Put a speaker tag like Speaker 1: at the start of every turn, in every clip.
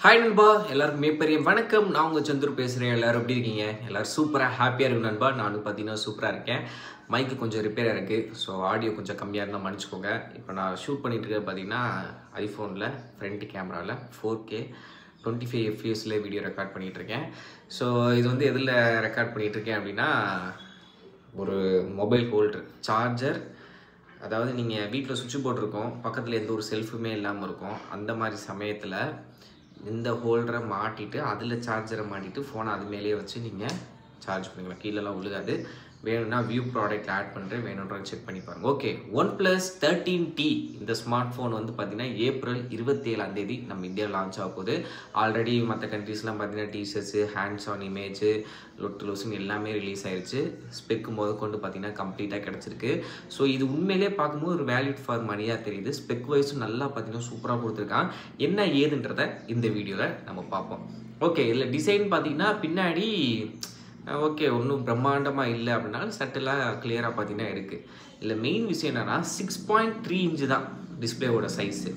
Speaker 1: Hi நண்பா, எல்லாருக்குமே பெரிய வணக்கம். நான் உங்கள் சந்துரு பேசுகிறேன். எல்லோரும் எப்படி இருக்கீங்க? எல்லோரும் சூப்பராக ஹாப்பியாக இருக்கும் நண்பா. நானும் பார்த்தீங்கன்னா சூப்பராக இருக்கேன். மைக்கு கொஞ்சம் ரிப்பேராக இருக்குது, ஸோ ஆடியோ கொஞ்சம் கம்மியாக இருந்தால் மன்னிச்சுக்கோங்க. இப்போ நான் ஷூட் பண்ணிகிட்டு இருக்கிறது பார்த்தீங்கன்னா ஐஃபோனில் ஃப்ரண்ட் கேமராவில் 4K 25 FPS வீடியோ ரெக்கார்ட் பண்ணிகிட்ருக்கேன். ஸோ இது வந்து எதில் ரெக்கார்ட் பண்ணிகிட்ருக்கேன் அப்படின்னா, ஒரு மொபைல் ஹோல்டர் சார்ஜர், அதாவது நீங்கள் வீட்டில் சுவிட்ச் போர்ட் இருக்கும், பக்கத்தில் எந்த ஒரு செல்ஃபுமே இல்லாமல் இருக்கும். அந்த மாதிரி சமயத்தில் இந்த ஹோல்டரை மாட்டிட்டு அதில் சார்ஜரை மாட்டிட்டு ஃபோனை அது மேலேயே வச்சு நீங்கள் சார்ஜ் பண்ணிக்கலாம். கீழெல்லாம் விழுகாது. வேணும்னா வியூ ப்ராடக்ட் ஆட் பண்ணுறேன், வேணுன்றதை செக் பண்ணி பாருங்கள். ஓகே, OnePlus 13T இந்த ஸ்மார்ட் ஃபோன் வந்து பார்த்திங்கன்னா ஏப்ரல் 27 நம்ம இந்தியாவில் லான்ச் ஆக போகுது. ஆல்ரெடி மற்ற கண்ட்ரீஸ்லாம் பார்த்திங்கன்னா டீசர்ஸு, ஹேண்ட்ஸ் ஆன் இமேஜு, லொட்டுன்னு எல்லாமே ரிலீஸ் ஆயிடுச்சு. ஸ்பெக்கு போது கொண்டு பார்த்திங்கன்னா கம்ப்ளீட்டாக கிடச்சிருக்கு. ஸோ இது உண்மையிலே பார்க்கும்போது ஒரு வேல்யூட் ஃபார் மணியாக தெரியுது. ஸ்பெக் வைஸும் நல்லா பார்த்திங்கன்னா சூப்பராக கொடுத்துருக்கான். என்ன ஏதுன்றதை இந்த வீடியோவில் நம்ம பார்ப்போம். ஓகே, இதில் டிசைன் பார்த்திங்கன்னா பின்னாடி ஓகே ஒன்றும் பிரம்மாண்டமாக இல்லை அப்படின்னாலும் சட்டெல்லாம் கிளியராக பார்த்தீங்கன்னா இருக்குது. இல்லை மெயின் விஷயம் என்னென்னா 6.3 இன்ச்சு தான் டிஸ்பிளேவோட சைஸு.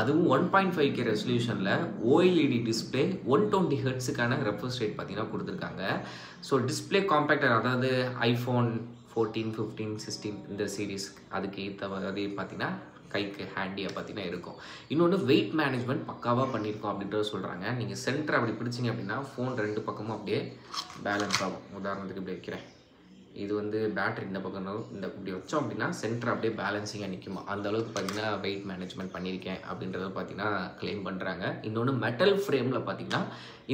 Speaker 1: அதுவும் 1.5K ரெசல்யூஷனில் OLED டிஸ்பிளே 120 ஹெர்ட்ஸுக்கான ரெஃப்ரெஷ் ரேட் பார்த்தீங்கன்னா கொடுத்துருக்காங்க. ஸோ டிஸ்பிளே காம்பேக்டர், அதாவது ஐஃபோன் 14, 15, 16 இந்த சீரீஸ் அதுக்கு ஏற்ற மாதிரி பார்த்தீங்கன்னா கைக்கு ஹேண்டியாக பார்த்தீங்கன்னா இருக்கும். இன்னொன்று வெயிட் மேனேஜ்மெண்ட் பக்காவாக பண்ணியிருக்கோம் அப்படின்றத சொல்கிறாங்க. நீங்கள் சென்டர் அப்படி பிடிச்சிங்க அப்படின்னா ஃபோன் ரெண்டு பக்கமும் அப்படியே பேலன்ஸ் ஆகும். உதாரணத்துக்கு இப்படி வைக்கிறேன், இது வந்து பேட்டரி இந்த பக்கம் இந்த இப்படி வச்சோம் அப்படின்னா சென்டர் அப்படியே பேலன்சிங்காக நிற்குமா. அந்த அளவுக்கு பார்த்தீங்கன்னா வெயிட் மேனேஜ்மெண்ட் பண்ணியிருக்கேன் அப்படின்றத பார்த்தீங்கன்னா கிளைம் பண்ணுறாங்க. இன்னொன்று மெட்டல் ஃப்ரேமில் பார்த்தீங்கன்னா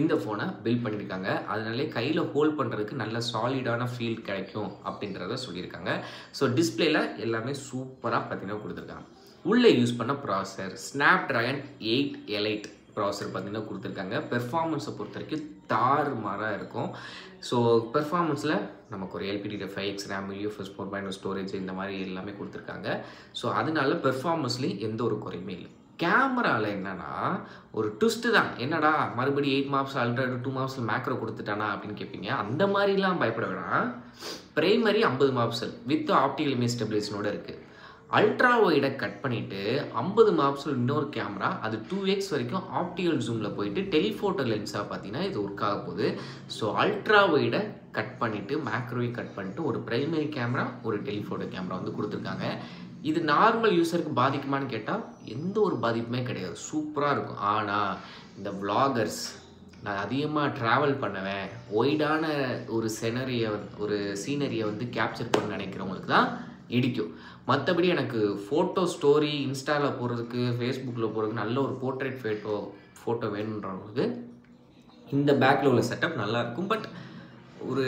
Speaker 1: இந்த ஃபோனை பில்ட் பண்ணியிருக்காங்க. அதனாலே கையில் ஹோல்ட் பண்ணுறதுக்கு நல்ல சாலிடான ஃபீல் கிடைக்கும் அப்படின்றத சொல்லியிருக்காங்க. ஸோ டிஸ்பிளேல எல்லாமே சூப்பராக பார்த்தீங்கன்னா கொடுத்துருக்காங்க. உள்ளே யூஸ் பண்ண ப்ராசஸர் Snapdragon 8 Elite ப்ராசஸர் பார்த்தீங்கன்னா கொடுத்துருக்காங்க. பெர்ஃபார்மன்ஸை பொறுத்த வரைக்கும் தாறுமாறாக இருக்கும். ஸோ பெர்ஃபார்மன்ஸில் நமக்கு ஒரு LPDDR5X RAM, UFS 4.0 ஸ்டோரேஜ் இந்த மாதிரி எல்லாமே கொடுத்துருக்காங்க. ஸோ அதனால பெர்ஃபார்மன்ஸ்லேயும் எந்த ஒரு குறையுமே இல்லை. கேமராவில் என்னென்னா ஒரு ட்விஸ்ட்டு தான். என்னடா மறுபடியும் 8 மாப்ஸ் அல்ட்ரா 2 மாப்ஸில் மேக்ரோ கொடுத்துட்டானா அப்படின்னு கேட்பீங்க. அந்த மாதிரிலாம் பயப்பட வேணாம். பிரைமரி 50 மாப்ஸல் வித் ஆப்டிகல் இமேஜ் ஸ்டெபிலைசேஷனோட இருக்குது. அல்ட்ரா வைடை கட் பண்ணிவிட்டு 50 மாப்ஸில் இன்னொரு கேமரா, அது 2x வரைக்கும் ஆப்டிகல் ஜூமில் போயிட்டு டெலிஃபோட்டோ லென்ஸாக பார்த்தீங்கன்னா இது ஒர்க் ஆக போகுது. ஸோ அல்ட்ரா வைடை கட் பண்ணிவிட்டு மேக்ரோவையும் கட் பண்ணிட்டு ஒரு பிரைமரி கேமரா, ஒரு டெலிஃபோட்டோ கேமரா வந்து கொடுத்துருக்காங்க. இது நார்மல் யூஸருக்கு பாதிக்குமான்னு கேட்டால் எந்த ஒரு பாதிப்புமே கிடையாது, சூப்பராக இருக்கும். ஆனால் இந்த vloggers, நான் அதிகமாக ட்ராவல் பண்ணுவேன், ஒய்டான ஒரு சீனரியை வந்து கேப்சர் பண்ண நினைக்கிறவங்களுக்கு தான் இடிக்கும். மற்றபடி எனக்கு ஃபோட்டோ ஸ்டோரி இன்ஸ்டாவில் போடுறதுக்கு, ஃபேஸ்புக்கில் போடுறதுக்கு நல்ல ஒரு போர்ட்ரேட் ஃபோட்டோ வேணுன்றவங்களுக்கு இந்த பேக்கில் உள்ள செட்டப் நல்லாயிருக்கும். பட் ஒரு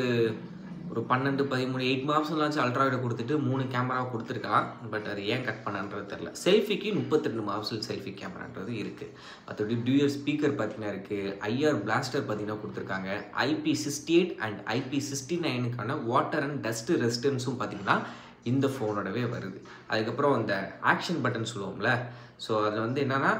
Speaker 1: 12, 13, 8 மாப்ஸ்லாச்சும் அல்ட்ராவைடை கொடுத்துட்டு 3 கேமரா கொடுத்துருக்கலாம். பட் அது ஏன் கட் பண்ணன்றது தெரில. செல்ஃபிக்கு 32 மாப்ஸில் செல்ஃபி கேமரான்றது இருக்குது. மற்றபடி டியூயல் ஸ்பீக்கர் பார்த்தீங்கன்னா இருக்குது. IR பிளாஸ்டர் பார்த்தீங்கன்னா கொடுத்துருக்காங்க. IP68 அண்ட் IP69க்கான வாட்டர் அண்ட் டஸ்ட் ரெசிஸ்டன்ஸும் பார்த்தீங்கன்னா இந்த ஃபோனோடவே வருது. அதுக்கப்புறம் அந்த ஆக்ஷன் பட்டன் சொல்லுவோம்ல, ஸோ அதில் வந்து என்னென்னா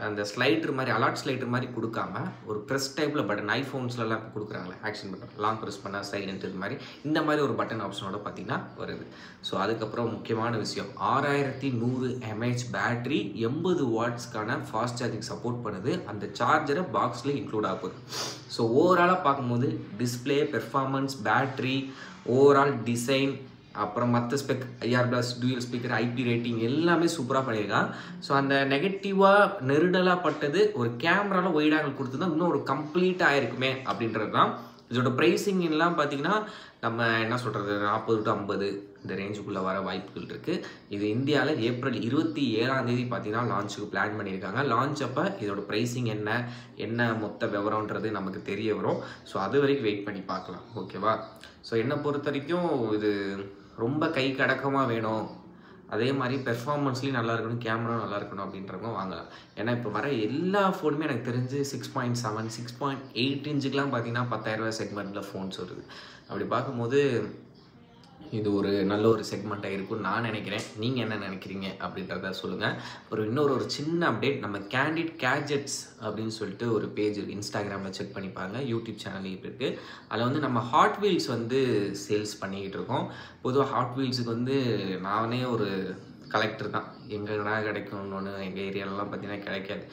Speaker 1: அந்த ஸ்லைடர் மாதிரி, அலாட் ஸ்லைடர் மாதிரி கொடுக்காம ஒரு ப்ரெஸ் டைப்பில் பட்டன், ஐஃபோன்ஸ்லாம் இப்போ கொடுக்குறாங்களே ஆக்ஷன் பட்டன், லாங் ப்ரெஸ் பண்ணால் சைலண்ட், இது மாதிரி இந்த மாதிரி ஒரு பட்டன் ஆப்ஷனோட பார்த்தீங்கன்னா வருது. ஸோ அதுக்கப்புறம் முக்கியமான விஷயம் 6100 mAh பேட்ரி, 80 வாட்ஸ்க்கான ஃபாஸ்ட் சார்ஜிங் சப்போர்ட் பண்ணுது. அந்த சார்ஜரை பாக்ஸில் இன்க்ளூட் ஆகுது. ஸோ ஓவராலாக பார்க்கும்போது display, performance, battery, overall design, அப்புறம் மற்ற spec, IR plus, dual speaker, IP rating எல்லாமே சூப்பராக பண்ணியிருக்கான். ஸோ அந்த நெகட்டிவாக நெருடலாக பட்டது ஒரு கேமராவில் ஒயிட் ஆங்கிள் கொடுத்துருந்தா இன்னும் ஒரு கம்ப்ளீட்டாக ஆயிருக்குமே அப்படின்றது தான். இதோட ப்ரைஸிங் எல்லாம் பார்த்தீங்கன்னா நம்ம என்ன சொல்கிறது 40 to 50 இந்த ரேஞ்சுக்குள்ளே வர வாய்ப்புகள் இருக்குது. இது இந்தியாவில் ஏப்ரல் 27 பார்த்தீங்கன்னா லான்ச்சுக்கு பிளான் பண்ணியிருக்காங்க. லான்ச் அப்போ இதோட ப்ரைஸிங் என்ன மொத்த விவரம்ன்றது நமக்கு தெரிய வரும். ஸோ அது வரைக்கும் வெயிட் பண்ணி பார்க்கலாம். ஓகேவா? ஸோ என்னை பொறுத்த வரைக்கும் இது ரொம்ப கைக்கு அடக்கமாக வேணும், அதே மாதிரி பெர்ஃபார்மன்ஸ்லேயும் நல்லா இருக்கணும், கேமரா நல்லா இருக்கணும் அப்படின்றவங்க வாங்கலாம். ஏன்னா இப்போ வர எல்லா ஃபோனுமே எனக்கு தெரிஞ்சு 6.7, 6.8 இன்ச்சுக்கெலாம் பார்த்தீங்கன்னா 10,000 ரூபாய் செக்மெண்ட்டில் ஃபோன்ஸ் வருது. அப்படி பார்க்கும்போது இது ஒரு நல்ல ஒரு செக்மெண்ட்டாக இருக்கும்னு நான் நினைக்கிறேன். நீங்கள் என்ன நினைக்கிறீங்க அப்படின்றத சொல்லுங்கள். இன்னொரு சின்ன அப்டேட், நம்ம கேண்டிட் கேஜெட்ஸ் அப்படின்னு சொல்லிட்டு ஒரு பேஜ் இருக்குது, இன்ஸ்டாகிராமில் செக் பண்ணி பாருங்கள், யூடியூப் சேனல் இருக்குது. அதில் வந்து நம்ம ஹாட் வீல்ஸ் வந்து சேல்ஸ் பண்ணிக்கிட்டு இருக்கோம். பொதுவாக ஹாட் வீல்ஸுக்கு வந்து நானே ஒரு கலெக்டர் தான். எங்கடா கிடைக்கும்னு ஒன்று எங்கள் ஏரியாலலாம் பார்த்தீங்கன்னா கிடைக்காது.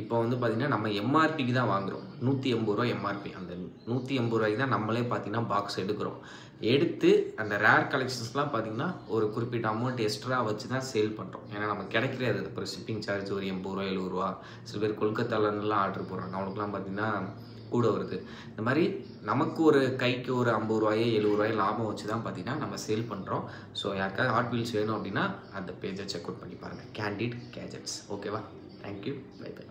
Speaker 1: இப்போ வந்து பார்த்திங்கன்னா நம்ம எம்ஆர்பிக்கு தான் வாங்குகிறோம். 180 ரூபா எம்ஆர்பி. அந்த 180 ரூபாய்க்கு தான் நம்மளே பார்த்திங்கன்னா பாக்ஸ் எடுக்கிறோம். எடுத்து அந்த ரேர் கலெக்ஷன்ஸ்லாம் பார்த்திங்கன்னா ஒரு குறிப்பிட்ட அமௌண்ட் எக்ஸ்ட்ரா வச்சு தான் சேல் பண்ணுறோம். ஏன்னா நம்ம கிடைக்கிறது இப்போ ஷிப்பிங் சார்ஜ் ஒரு 80 ரூபா 70 ரூபா. சில பேர் கொல்கத்தாலலாம் ஆர்டர் போடுறாங்க, அவனுக்குலாம் பார்த்திங்கன்னா கூட வருது. இந்த மாதிரி நமக்கு ஒரு கைக்கு ஒரு 50 ரூபாயோ 70 ரூபாயோ லாபம் வச்சு தான் பார்த்திங்கன்னா நம்ம சேல் பண்ணுறோம். ஸோ யாருக்காவது ஹாட் வீல்ஸ் வேணும் அப்படின்னா அந்த பேஜை செக் அவுட் பண்ணி பாருங்கள். Candid gadgets. ஓகேவா? தேங்க்யூ. Bye by.